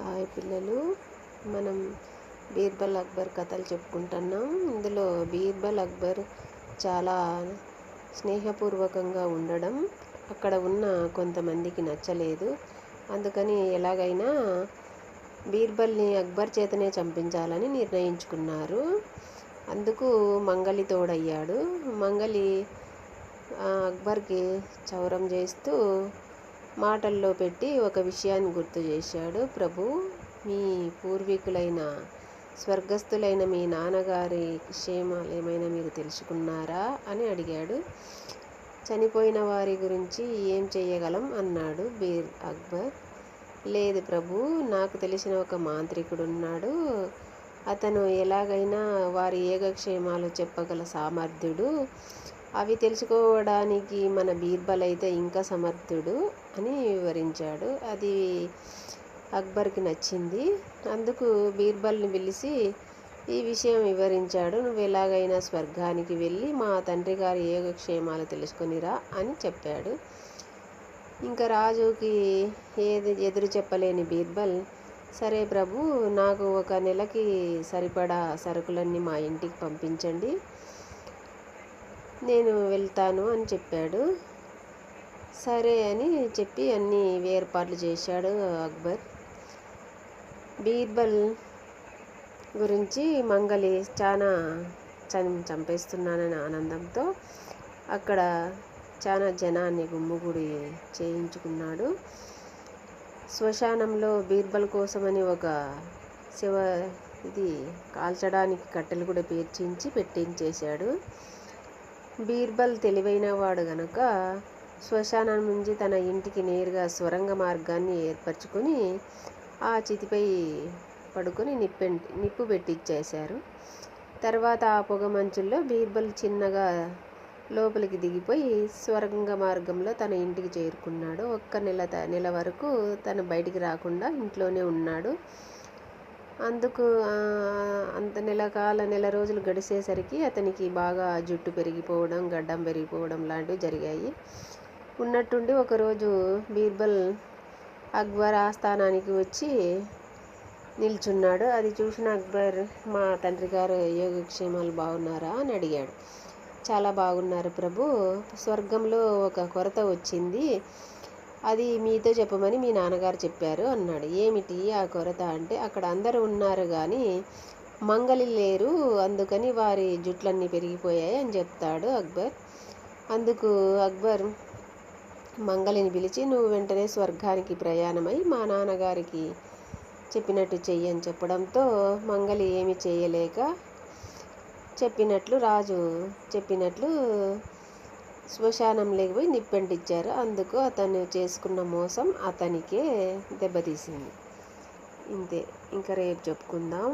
Hi పిల్లలు, మనం బీర్బల్ అక్బర్ కథలు చెప్పుకుంటున్నాం. ఇందులో బీర్బల్ అక్బర్ చాలా స్నేహపూర్వకంగా ఉండడం అక్కడ ఉన్న కొంతమందికి నచ్చలేదు. అందుకని ఎలాగైనా బీర్బల్ని అక్బర్ చేతనే చంపించాలని నిర్ణయించుకున్నారు. అందుకు మంగలి తోడయ్యాడు. మంగలి అక్బర్కి చౌరం చేస్తూ మాటల్లో పెట్టి ఒక విషయాన్ని గుర్తు చేశాడు. ప్రభు, మీ పూర్వీకులైన స్వర్గస్థులైన మీ నాన్నగారి క్షేమాలు ఏమైనా మీరు తెలుసుకున్నారా అని అడిగాడు. చనిపోయిన వారి గురించి ఏం చేయగలం అన్నాడు అక్బర్. లేదు ప్రభు, నాకు తెలిసిన ఒక మాంత్రికుడు ఉన్నాడు. అతను ఎలాగైనా వారి యోగక్షేమాలు చెప్పగల సామర్థ్యుడు. అవి తెలుసుకోవడానికి మన బీర్బల్ అయితే ఇంకా సమర్థుడు అని వివరించాడు. అది అక్బర్కి నచ్చింది. అందుకు బీర్బల్ని పిలిచి ఈ విషయం వివరించాడు. నువ్వు ఎలాగైనా స్వర్గానికి వెళ్ళి మా తండ్రి గారి యోగక్షేమాలు తెలుసుకొనిరా అని చెప్పాడు. ఇంకా రాజుకి ఏది ఎదురు చెప్పలేని బీర్బల్, సరే ప్రభు, నాకు ఒక నెలకి సరిపడా సరుకులన్నీ మా ఇంటికి పంపించండి, నేను వెళ్తాను అని చెప్పాడు. సరే అని చెప్పి అన్ని ఏర్పాట్లు చేశాడు అక్బర్. బీర్బల్ గురించి మంగలి చాలా చంపేస్తున్నానని ఆనందంతో అక్కడ చాలా జనాన్ని గుమ్ముగుడి చేయించుకున్నాడు. శ్మశానంలో బీర్బల్ కోసమని ఒక కాల్చడానికి కట్టెలు కూడా పెట్టించేశాడు. బీర్బల్ తెలివైన వాడు గనుక శ్మశానం నుంచి తన ఇంటికి నేరుగా సొరంగ మార్గాన్ని ఏర్పరచుకొని ఆ చితిపై పడుకొని నిప్పు పెట్టించేశారు. తర్వాత ఆ పొగ మంచుల్లో బీర్బల్ చిన్నగా లోపలికి దిగిపోయి సొరంగ మార్గంలో తన ఇంటికి చేరుకున్నాడు. ఒక్క నెల వరకు తను బయటికి రాకుండా ఇంట్లోనే ఉన్నాడు. అందుకు నెల రోజులు గడిచేసరికి అతనికి బాగా జుట్టు పెరిగిపోవడం, గడ్డం పెరిగిపోవడం లాంటివి జరిగాయి. ఉన్నట్టుండి ఒకరోజు బీర్బల్ అక్బర్ ఆస్థానానికి వచ్చి నిల్చున్నాడు. అది చూసిన అక్బర్, మా తండ్రి గారు యోగక్షేమాలు బాగున్నారా అని అడిగాడు. చాలా బాగున్నారు ప్రభు, స్వర్గంలో ఒక కొరత వచ్చింది, అది మీతో చెప్పమని మీ నాన్నగారు చెప్పారు అన్నాడు. ఏమిటి ఆ కొరత అంటే, అక్కడ అందరూ ఉన్నారు కానీ మంగలి లేరు, అందుకని వారి జుట్లన్నీ పెరిగిపోయాయి అని చెప్తాడు అక్బర్. అందుకు అక్బర్ మంగలిని పిలిచి, నువ్వు వెంటనే స్వర్గానికి ప్రయాణమై మా నాన్నగారికి చెప్పినట్టు చెయ్యని చెప్పడంతో మంగలి ఏమి చేయలేక రాజు చెప్పినట్లు శ్మశానంలోకి పోయి నిప్పంటించారు. అందుకు అతను చేసుకున్న మోసం అతనికే దెబ్బతీసింది. ఇంతే, ఇంకా రేపు చెప్పుకుందాం.